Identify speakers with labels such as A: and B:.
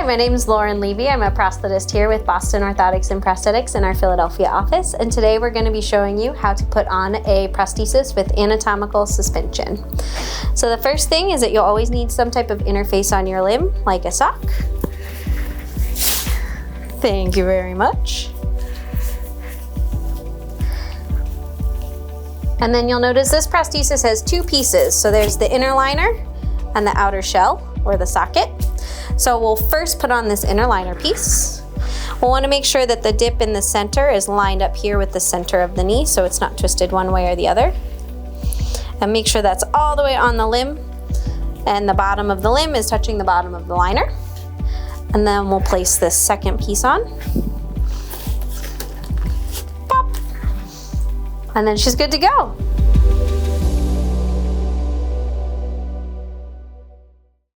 A: my name is Lauren Levy. I'm a prosthetist here with Boston Orthotics and Prosthetics in our Philadelphia office, and today we're going to be showing you how to put on a prosthesis with anatomical suspension. So the first thing is that you'll always need some type of interface on your limb, like a sock. Thank you very much. And then you'll notice this prosthesis has two pieces. So there's the inner liner and the outer shell, or the socket. So we'll first put on this inner liner piece. We'll want to make sure that the dip in the center is lined up here with the center of the knee, so it's not twisted one way or the other. And make sure that's all the way on the limb, and the bottom of the limb is touching the bottom of the liner. And then we'll place this second piece on. Pop! And then she's good to go.